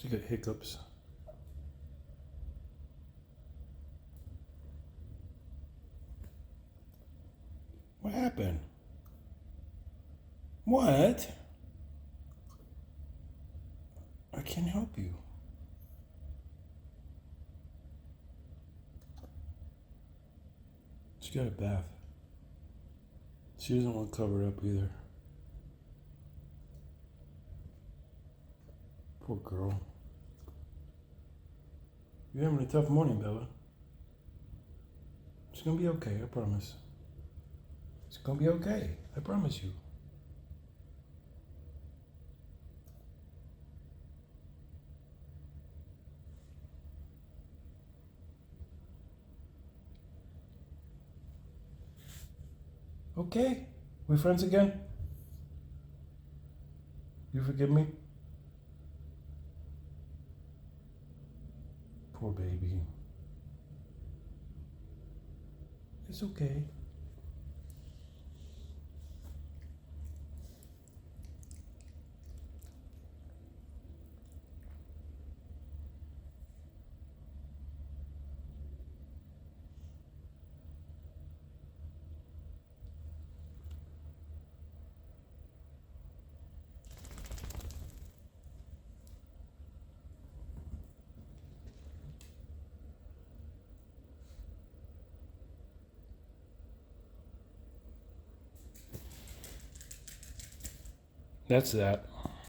She got hiccups. What happened? What? I can't help you. She got a bath. She doesn't want to cover it up either. Poor girl. You're having a tough morning, Bella. It's gonna be okay, I promise. It's gonna be okay, I promise you. Okay? We friends again? You forgive me? Poor baby. It's okay. That's that.